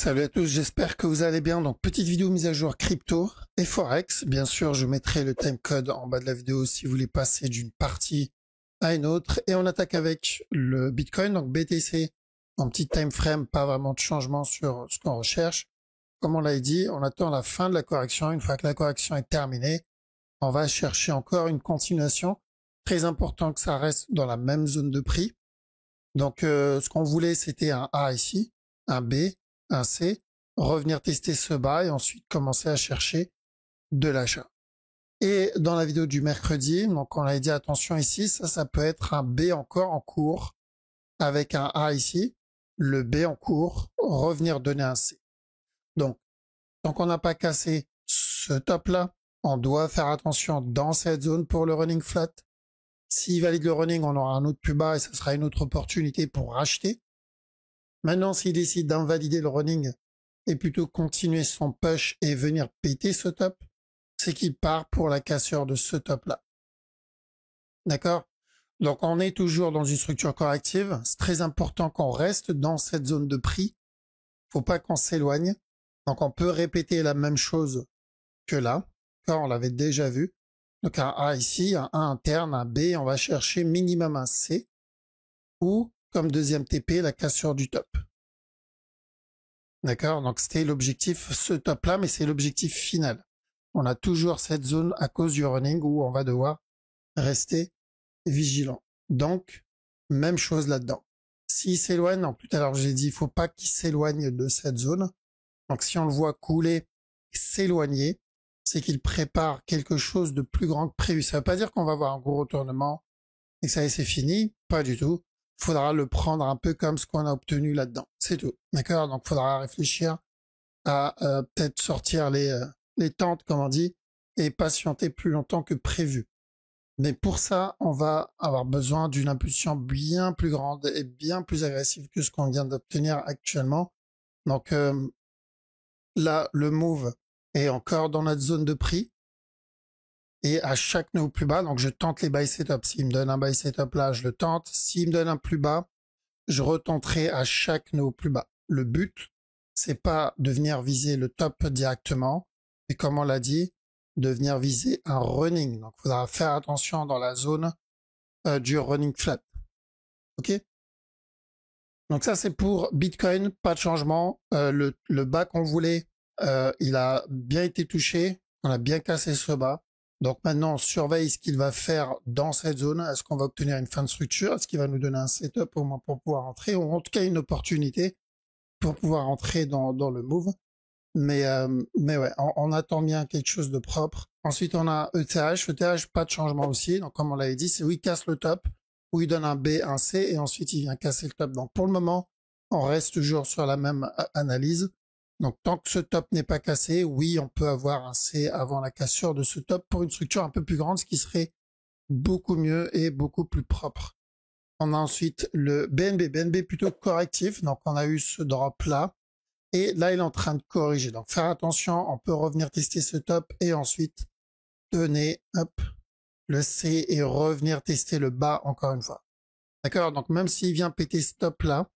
Salut à tous, j'espère que vous allez bien. Donc, petite vidéo mise à jour crypto et Forex. Bien sûr, je mettrai le timecode en bas de la vidéo si vous voulez passer d'une partie à une autre. Et on attaque avec le Bitcoin, donc BTC, en petit time frame, pas vraiment de changement sur ce qu'on recherche. Comme on l'a dit, on attend la fin de la correction. Une fois que la correction est terminée, on va chercher encore une continuation. Très important que ça reste dans la même zone de prix. Donc, ce qu'on voulait, c'était un A ici, un B, un C, revenir tester ce bas et ensuite commencer à chercher de l'achat. Et dans la vidéo du mercredi, donc on a dit attention ici, ça peut être un B encore en cours avec un A ici, le B en cours, revenir donner un C. Donc, tant qu'on n'a pas cassé ce top-là, on doit faire attention dans cette zone pour le running flat. S'il valide le running, on aura un autre plus bas et ça sera une autre opportunité pour racheter. Maintenant, s'il décide d'invalider le running et plutôt continuer son push et venir péter ce top, c'est qu'il part pour la cassure de ce top-là. D'accord? Donc, on est toujours dans une structure corrective. C'est très important qu'on reste dans cette zone de prix. Faut pas qu'on s'éloigne. Donc, on peut répéter la même chose que là. Quand on l'avait déjà vu. Donc, un A ici, un A interne, un B. On va chercher minimum un C. Ou, comme deuxième TP, la cassure du top. D'accord? Donc, c'était l'objectif, ce top-là, mais c'est l'objectif final. On a toujours cette zone à cause du running où on va devoir rester vigilant. Donc, même chose là-dedans. S'il s'éloigne, en tout à l'heure j'ai dit, il faut pas qu'il s'éloigne de cette zone. Donc, si on le voit couler, s'éloigner, c'est qu'il prépare quelque chose de plus grand que prévu. Ça veut pas dire qu'on va avoir un gros retournement et que ça y est, c'est fini. Pas du tout. Faudra le prendre un peu comme ce qu'on a obtenu là-dedans. C'est tout. D'accord? Donc, faudra réfléchir à peut-être sortir les tentes, comme on dit, et patienter plus longtemps que prévu. Mais pour ça, on va avoir besoin d'une impulsion bien plus grande et bien plus agressive que ce qu'on vient d'obtenir actuellement. Donc là, le move est encore dans notre zone de prix. Et à chaque nouveau plus bas, donc je tente les buy setup. S'il me donne un buy setup là, je le tente. S'il me donne un plus bas, je retenterai à chaque nouveau plus bas. Le but, c'est pas de venir viser le top directement, mais comme on l'a dit, de venir viser un running. Donc, il faudra faire attention dans la zone du running flat. OK? Donc ça, c'est pour Bitcoin, pas de changement. Le bas qu'on voulait, il a bien été touché. On a bien cassé ce bas. Donc maintenant, on surveille ce qu'il va faire dans cette zone. Est-ce qu'on va obtenir une fin de structure? Est-ce qu'il va nous donner un setup au moins pour pouvoir entrer? Ou en tout cas, une opportunité pour pouvoir entrer dans le move. Mais ouais, on attend bien quelque chose de propre. Ensuite, on a ETH. ETH, pas de changement aussi. Donc, comme on l'avait dit, c'est où il casse le top, où il donne un B, un C, et ensuite il vient casser le top. Donc, pour le moment, on reste toujours sur la même analyse. Donc, tant que ce top n'est pas cassé, oui, on peut avoir un C avant la cassure de ce top pour une structure un peu plus grande, ce qui serait beaucoup mieux et beaucoup plus propre. On a ensuite le BNB. BNB plutôt correctif. Donc, on a eu ce drop-là. Et là, il est en train de corriger. Donc, faire attention, on peut revenir tester ce top et ensuite donner, hop, le C et revenir tester le bas encore une fois. D'accord? Donc, même s'il vient péter ce top-là,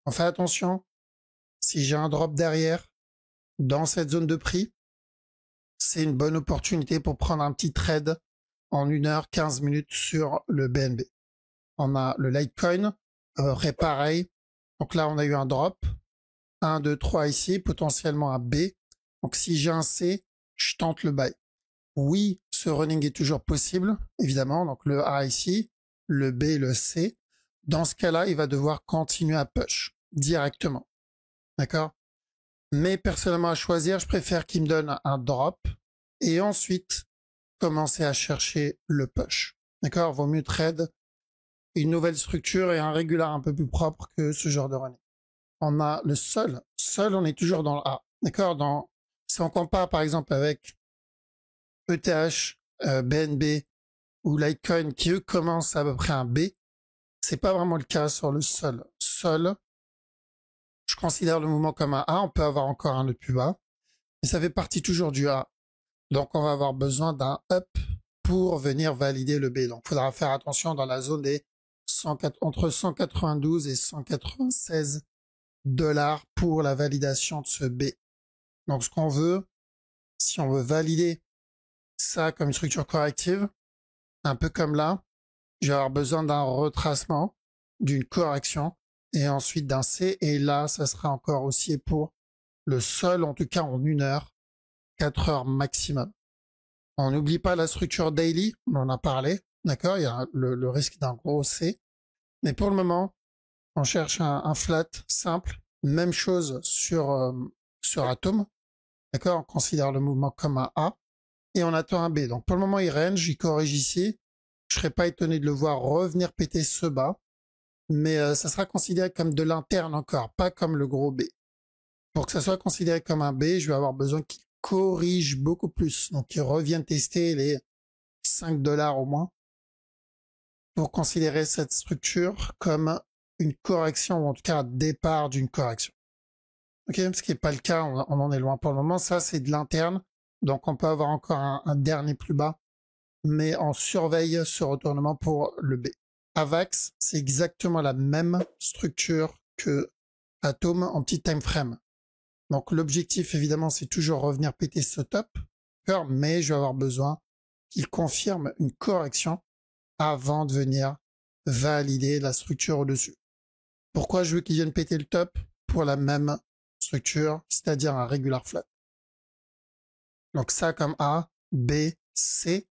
on fait attention. Si j'ai un drop derrière, dans cette zone de prix, c'est une bonne opportunité pour prendre un petit trade en 1 heure, 15 minutes sur le BNB. On a le Litecoin, pareil. Donc là, on a eu un drop. 1, 2, 3 ici, potentiellement un B. Donc si j'ai un C, je tente le buy. Oui, ce running est toujours possible, évidemment. Donc le A ici, le B, le C. Dans ce cas-là, il va devoir continuer à push directement. D'accord? Mais personnellement à choisir, je préfère qu'il me donne un drop et ensuite commencer à chercher le push. D'accord? Vaut mieux trade une nouvelle structure et un régular un peu plus propre que ce genre de running. On a le sol, on est toujours dans le A. D'accord? Si on compare par exemple avec ETH, BNB ou Litecoin qui eux commencent à peu près un B, c'est pas vraiment le cas sur le sol. Sol, je considère le mouvement comme un A, on peut avoir encore un autre plus bas, mais ça fait partie toujours du A. Donc on va avoir besoin d'un up pour venir valider le B. Donc il faudra faire attention dans la zone des entre 192 et 196 $ pour la validation de ce B. Donc ce qu'on veut, si on veut valider ça comme une structure corrective, un peu comme là, je vais avoir besoin d'un retracement, d'une correction, et ensuite d'un C, et là, ça sera encore aussi pour le sol, en tout cas en 1 heure, 4 heures maximum. On n'oublie pas la structure daily, on en a parlé, d'accord? Il y a le risque d'un gros C, mais pour le moment, on cherche un flat simple, même chose sur Atom, d'accord? On considère le mouvement comme un A, et on attend un B. Donc pour le moment, il range, il corrige ici. Je serais pas étonné de le voir revenir péter ce bas, mais ça sera considéré comme de l'interne encore, pas comme le gros B. Pour que ça soit considéré comme un B, je vais avoir besoin qu'il corrige beaucoup plus. Donc il revienne tester les 5 $ au moins pour considérer cette structure comme une correction, ou en tout cas un départ d'une correction. Ok, ce qui n'est pas le cas, on en est loin pour le moment. Ça, c'est de l'interne, donc on peut avoir encore un dernier plus bas, mais on surveille ce retournement pour le B. AVAX, c'est exactement la même structure que Atom en petit time frame. Donc l'objectif, évidemment, c'est toujours revenir péter ce top, mais je vais avoir besoin qu'il confirme une correction avant de venir valider la structure au-dessus. Pourquoi je veux qu'il vienne péter le top? Pour la même structure, c'est-à-dire un regular flat. Donc ça comme A, B, C.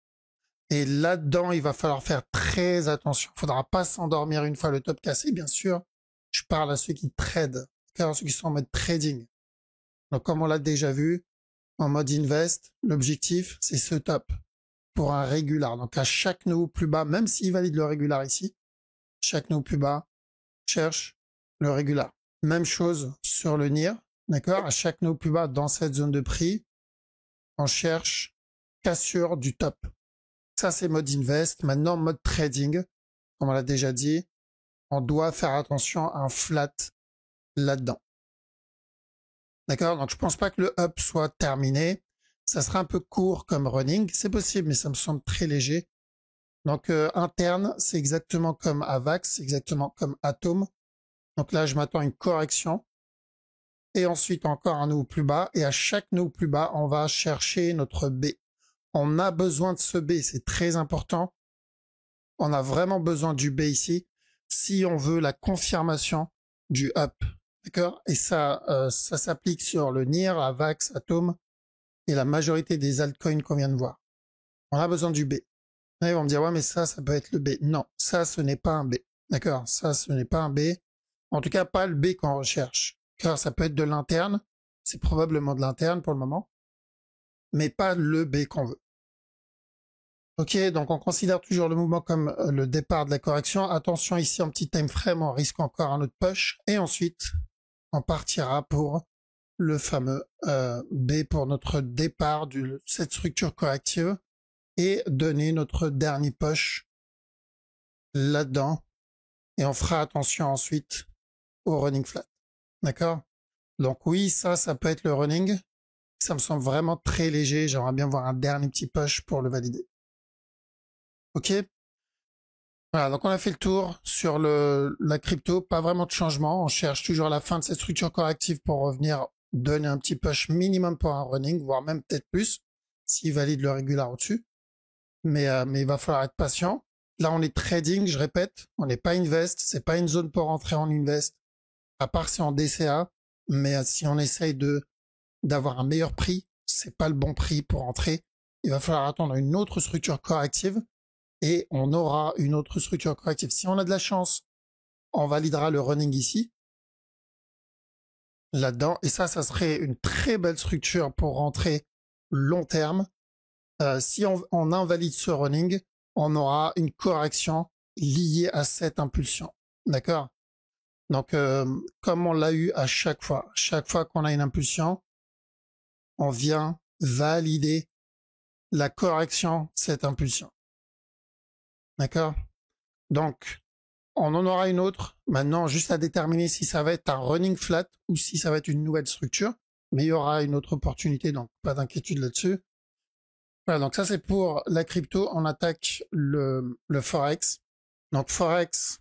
Et là-dedans, il va falloir faire très attention. Il ne faudra pas s'endormir une fois le top cassé, bien sûr. Je parle à ceux qui tradent, à ceux qui sont en mode trading. Donc comme on l'a déjà vu, en mode invest, l'objectif, c'est ce top pour un régular. Donc à chaque nouveau plus bas, même s'il valide le régular ici, chaque nouveau plus bas cherche le régular. Même chose sur le NIR, d'accord? À chaque nouveau plus bas dans cette zone de prix, on cherche cassure du top. Ça, c'est mode invest. Maintenant, mode trading, comme on l'a déjà dit, on doit faire attention à un flat là-dedans. D'accord? Donc, je pense pas que le up soit terminé. Ça sera un peu court comme running. C'est possible, mais ça me semble très léger. Donc, interne, c'est exactement comme AVAX, c'est exactement comme Atom. Donc là, je m'attends à une correction. Et ensuite, encore un nouveau plus bas. Et à chaque nouveau plus bas, on va chercher notre B. On a besoin de ce B, c'est très important. On a vraiment besoin du B ici si on veut la confirmation du up. D'accord? Et ça, ça s'applique sur le NIR, AVAX, Atom et la majorité des altcoins qu'on vient de voir. On a besoin du B. Là, ils vont me dire, ouais, mais ça peut être le B. Non, ça, ce n'est pas un B. D'accord? Ça, ce n'est pas un B. En tout cas, pas le B qu'on recherche. Car ça peut être de l'interne. C'est probablement de l'interne pour le moment. Mais pas le B qu'on veut. Ok, donc on considère toujours le mouvement comme le départ de la correction. Attention ici en petit time frame, on risque encore un autre push. Et ensuite, on partira pour le fameux B pour notre départ de cette structure corrective et donner notre dernier push là-dedans. Et on fera attention ensuite au running flat. D'accord? Donc oui, ça peut être le running. Ça me semble vraiment très léger. J'aimerais bien voir un dernier petit push pour le valider. Ok? Voilà, donc on a fait le tour sur la crypto, pas vraiment de changement. On cherche toujours la fin de cette structure corrective pour revenir donner un petit push minimum pour un running, voire même peut-être plus, s'il valide le régular au-dessus. Mais il va falloir être patient. Là, on est trading, je répète, on n'est pas invest, c'est pas une zone pour rentrer en invest, à part si en DCA. Mais si on essaye d'avoir un meilleur prix, c'est pas le bon prix pour entrer. Il va falloir attendre une autre structure corrective. Et on aura une autre structure corrective. Si on a de la chance, on validera le running ici, là-dedans. Et ça serait une très belle structure pour rentrer long terme. Si on invalide ce running, on aura une correction liée à cette impulsion. D'accord? Donc, comme on l'a eu à chaque fois qu'on a une impulsion, on vient valider la correction de cette impulsion. D'accord? Donc, on en aura une autre. Maintenant, juste à déterminer si ça va être un running flat ou si ça va être une nouvelle structure. Mais il y aura une autre opportunité, donc pas d'inquiétude là-dessus. Voilà, donc ça c'est pour la crypto. On attaque le Forex. Donc Forex,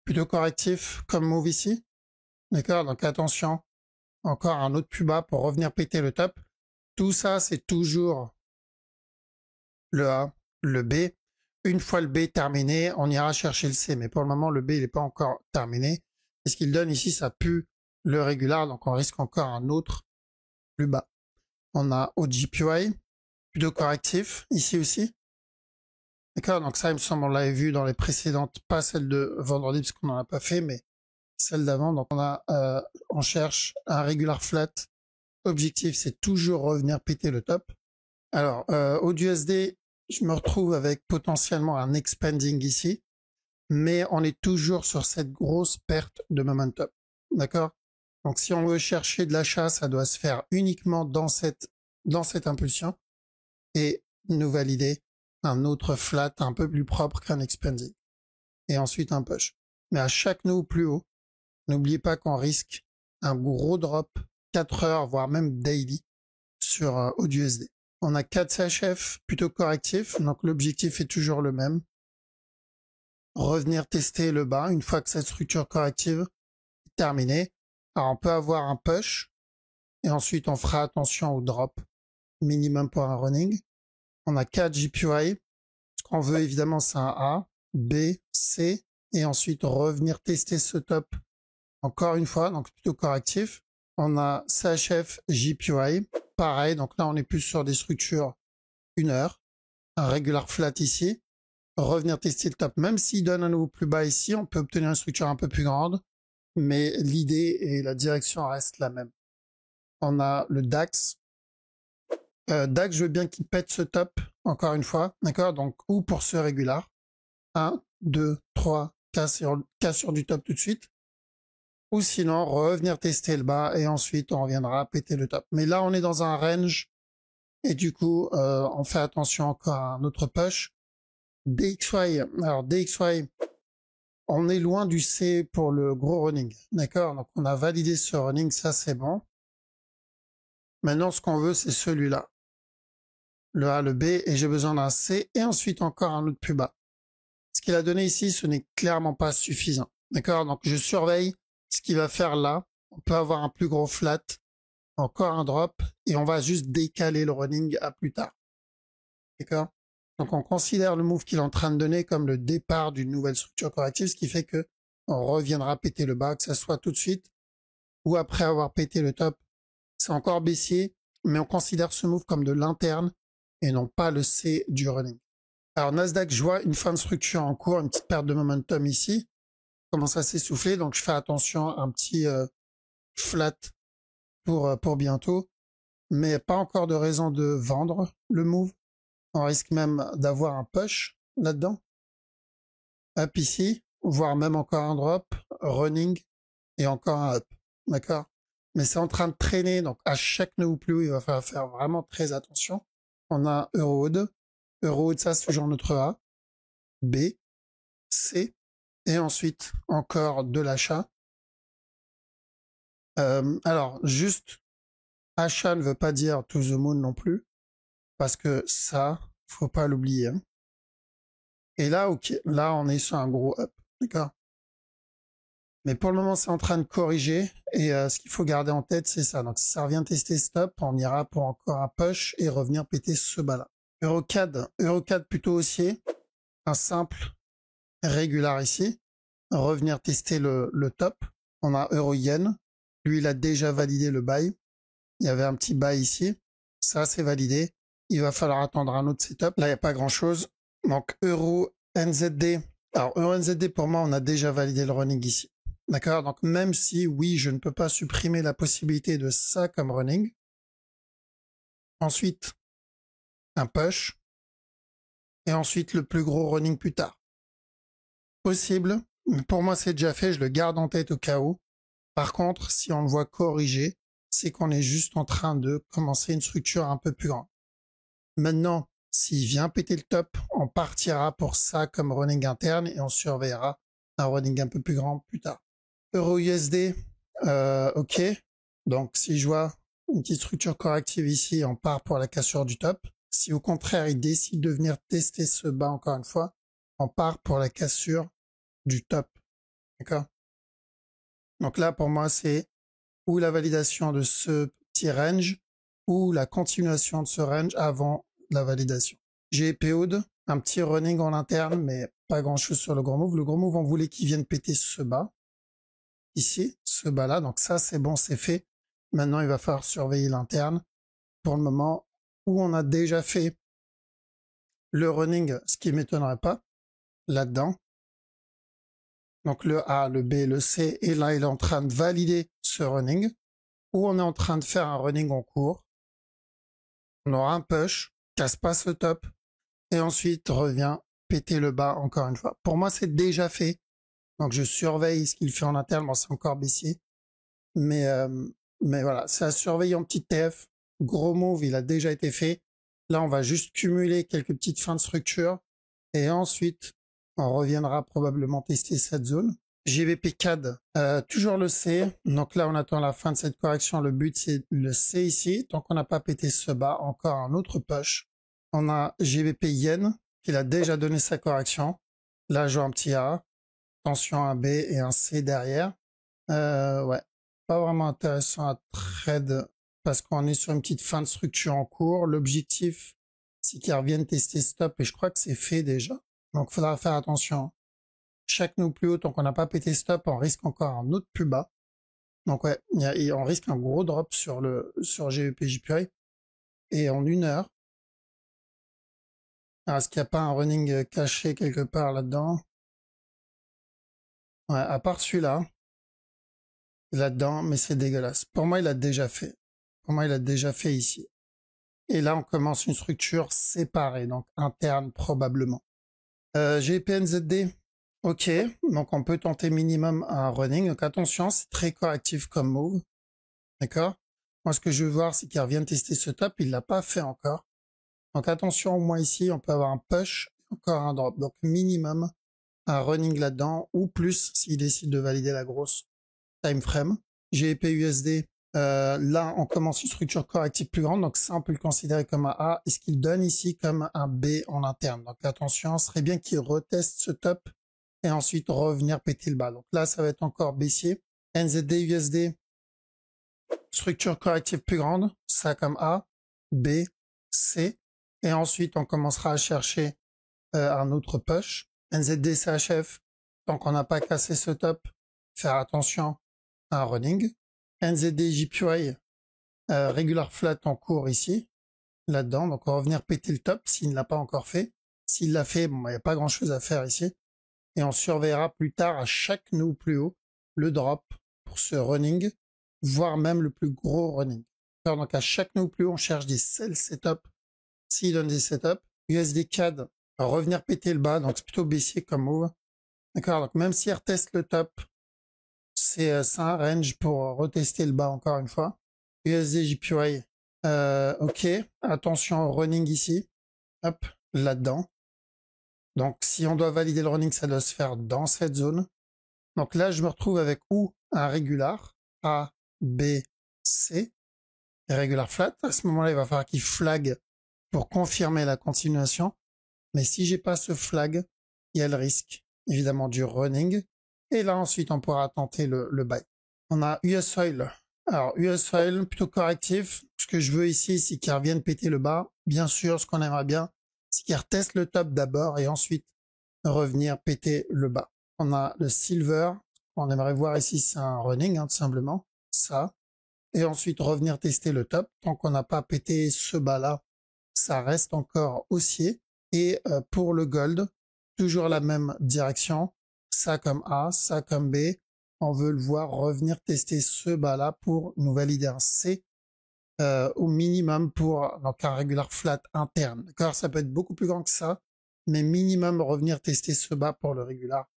plutôt correctif comme move ici. D'accord? Donc attention, encore un autre plus bas pour revenir péter le top. Tout ça, c'est toujours le A, le B. Une fois le B terminé, on ira chercher le C. Mais pour le moment, le B, il n'est pas encore terminé. Et ce qu'il donne ici, ça pue le régular, donc on risque encore un autre plus bas. On a OGPY, plutôt correctif, ici aussi. D'accord, donc ça, il me semble, on l'avait vu dans les précédentes, pas celle de vendredi, parce qu'on n'en a pas fait, mais celle d'avant. Donc on cherche un régular flat. Objectif, c'est toujours revenir péter le top. Alors, au USD, je me retrouve avec potentiellement un expanding ici, mais on est toujours sur cette grosse perte de momentum. D'accord? Donc, si on veut chercher de l'achat, ça doit se faire uniquement dans cette impulsion et nous valider un autre flat un peu plus propre qu'un expanding. Et ensuite un push. Mais à chaque nœud plus haut, n'oubliez pas qu'on risque un gros drop 4 heures, voire même daily sur AUD-USD. On a 4 CHF plutôt correctifs, donc l'objectif est toujours le même. Revenir tester le bas une fois que cette structure corrective est terminée. Alors on peut avoir un push et ensuite on fera attention au drop minimum pour un running. On a 4 JPY. Ce qu'on veut évidemment c'est un A, B, C et ensuite revenir tester ce top encore une fois, donc plutôt correctif. On a CHF, JPY. Pareil, donc là on est plus sur des structures 1 heure. Un regular flat ici. Revenir tester le top. Même s'il donne un nouveau plus bas ici, on peut obtenir une structure un peu plus grande. Mais l'idée et la direction restent la même. On a le DAX. DAX, je veux bien qu'il pète ce top, encore une fois. D'accord? Donc, ou pour ce régular. 1, 2, 3, casse sur du top tout de suite. Ou sinon, revenir tester le bas et ensuite, on reviendra péter le top. Mais là, on est dans un range. Et du coup, on fait attention encore à un autre push. DXY. Alors, DXY, on est loin du C pour le gros running. D'accord? Donc, on a validé ce running. Ça, c'est bon. Maintenant, ce qu'on veut, c'est celui-là. Le A, le B, et j'ai besoin d'un C, et ensuite encore un autre plus bas. Ce qu'il a donné ici, ce n'est clairement pas suffisant. D'accord? Donc, je surveille ce qu'il va faire là. On peut avoir un plus gros flat, encore un drop, et on va juste décaler le running à plus tard. D'accord? Donc, on considère le move qu'il est en train de donner comme le départ d'une nouvelle structure corrective, ce qui fait que on reviendra péter le bas, que ça soit tout de suite ou après avoir pété le top. C'est encore baissier, mais on considère ce move comme de l'interne et non pas le C du running. Alors Nasdaq, je vois une fin de structure en cours, une petite perte de momentum ici. Commence à s'essouffler, donc je fais attention à un petit flat pour bientôt. Mais pas encore de raison de vendre le move. On risque même d'avoir un push là-dedans. Up ici, voire même encore un drop, running et encore un up. D'accord? Mais c'est en train de traîner, donc à chaque nœud ou plus haut, il va falloir faire vraiment très attention. On a Eurohood. Eurohood, ça c'est toujours notre A. B, C, et ensuite encore de l'achat. Alors, juste, achat ne veut pas dire to the moon non plus, parce que ça, faut pas l'oublier. Hein. Et là, ok, là on est sur un gros up, d'accord? Mais pour le moment, c'est en train de corriger. Et ce qu'il faut garder en tête, c'est ça. Donc, si ça revient tester stop, on ira pour encore un push et revenir péter ce bas-là. Eurocad plutôt haussier. Un simple régular ici. Revenir tester le top. On a Euro-Yen. Lui, il a déjà validé le buy. Il y avait un petit buy ici. Ça, c'est validé. Il va falloir attendre un autre setup. Là, il n'y a pas grand-chose. Donc, Euro-NZD. Alors, Euro-NZD, pour moi, on a déjà validé le running ici. D'accord? Donc, même si, oui, je ne peux pas supprimer la possibilité de ça comme running. Ensuite, un push. Et ensuite, le plus gros running plus tard. Possible. Pour moi, c'est déjà fait. Je le garde en tête au cas où. Par contre, si on le voit corriger, c'est qu'on est juste en train de commencer une structure un peu plus grande. Maintenant, s'il vient péter le top, on partira pour ça comme running interne et on surveillera un running un peu plus grand plus tard. Euro-USD, ok. Donc, si je vois une petite structure corrective ici, on part pour la cassure du top. Si au contraire, il décide de venir tester ce bas encore une fois, on part pour la cassure du top. D'accord? Donc là, pour moi, c'est ou la validation de ce petit range ou la continuation de ce range avant la validation. J'ai PO'd un petit running en interne, mais pas grand chose sur le gros move. Le gros move, on voulait qu'il vienne péter ce bas. Ici, ce bas là. Donc ça, c'est bon, c'est fait. Maintenant, il va falloir surveiller l'interne. Pour le moment, où on a déjà fait le running, ce qui m'étonnerait pas, là-dedans. Donc le A, le B, le C, et là, il est en train de valider ce running. Ou on est en train de faire un running en cours. On aura un push, casse pas ce top, et ensuite revient péter le bas encore une fois. Pour moi, c'est déjà fait. Donc je surveille ce qu'il fait en interne. Bon, c'est encore baissier. Mais voilà, c'est à surveiller en petit TF. Gros move, il a déjà été fait. Là, on va juste cumuler quelques petites fins de structure. Et ensuite, on reviendra probablement tester cette zone. JVP CAD, toujours le C. Donc là, on attend la fin de cette correction. Le but, c'est le C ici. Tant qu'on n'a pas pété ce bas, encore un autre push. On a JVP Yen, qui a déjà donné sa correction. Là, je vois un petit A. Attention, un B et un C derrière. Ouais, pas vraiment intéressant à trade parce qu'on est sur une petite fin de structure en cours. L'objectif, c'est qu'ils reviennent tester stop et je crois que c'est fait déjà. Donc, il faudra faire attention. Chaque nous plus haut, tant qu'on n'a pas pété stop, on risque encore un autre plus bas. Donc ouais, on risque un gros drop sur GEP JPY. Et en 1 heure, est-ce qu'il n'y a pas un running caché quelque part là-dedans? Ouais, à part celui-là, là-dedans, mais c'est dégueulasse. Pour moi, il a déjà fait. Pour moi, il a déjà fait ici. Et là, on commence une structure séparée, donc interne probablement. GPNZD, ok, donc on peut tenter minimum un running. Donc attention, c'est très correctif comme move. D'accord? Moi, ce que je veux voir, c'est qu'il revienne tester ce top. Il l'a pas fait encore. Donc attention, au moins ici, on peut avoir un push, encore un drop. Donc minimum un running là-dedans, ou plus s'il décide de valider la grosse time frame. GEP USD, là, on commence une structure corrective plus grande. Donc ça, on peut le considérer comme un A. Et ce qu'il donne ici comme un B en interne. Donc attention, ce serait bien qu'il reteste ce top et ensuite revenir péter le bas. Donc là, ça va être encore baissier. NZD USD, structure corrective plus grande, ça comme A, B, C, et ensuite on commencera à chercher un autre push. NZD CHF, tant qu'on n'a pas cassé ce top, faire attention à un running. NZD JPY, regular flat en cours ici, là-dedans, donc on va revenir péter le top s'il ne l'a pas encore fait. S'il l'a fait, bon, il n'y a pas grand-chose à faire ici. Et on surveillera plus tard à chaque nœud plus haut le drop pour ce running, voire même le plus gros running. Donc à chaque nœud plus haut, on cherche des sell setup. S'il donne des setups, USD CAD va revenir péter le bas, donc c'est plutôt baissier comme move. D'accord, donc même s'il reteste le top, c'est un range pour retester le bas encore une fois. USD JPY, ok, attention au running ici, hop, là-dedans. Donc si on doit valider le running, ça doit se faire dans cette zone. Donc là, je me retrouve avec ou un régular, A, B, C, et régular flat. À ce moment-là, il va falloir qu'il flag pour confirmer la continuation. Mais si j'ai pas ce flag, il y a le risque, évidemment, du running. Et là, ensuite, on pourra tenter le buy. On a US Oil. Alors, US Oil, plutôt correctif. Ce que je veux ici, c'est qu'il revienne péter le bas. Bien sûr, ce qu'on aimerait bien, c'est qu'il reteste le top d'abord et ensuite revenir péter le bas. On a le silver. On aimerait voir ici, c'est un running, tout simplement. Ça. Et ensuite, revenir tester le top. Tant qu'on n'a pas pété ce bas-là, ça reste encore haussier. Et pour le gold, toujours la même direction. Ça comme A, ça comme B. On veut le voir revenir tester ce bas-là pour nous valider un C au minimum pour donc un regular flat interne. D'accord, ça peut être beaucoup plus grand que ça, mais minimum revenir tester ce bas pour le regular.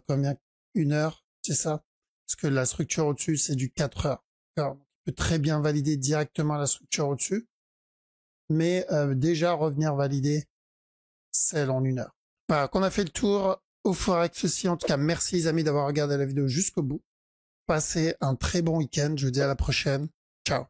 Combien? 1 heure, c'est ça? Parce que la structure au-dessus, c'est du 4 heures. D'accord, on peut très bien valider directement la structure au-dessus, mais déjà revenir valider celle en 1 heure. Voilà, qu'on a fait le tour au Forex aussi. En tout cas, merci les amis d'avoir regardé la vidéo jusqu'au bout. Passez un très bon week-end. Je vous dis à la prochaine. Ciao.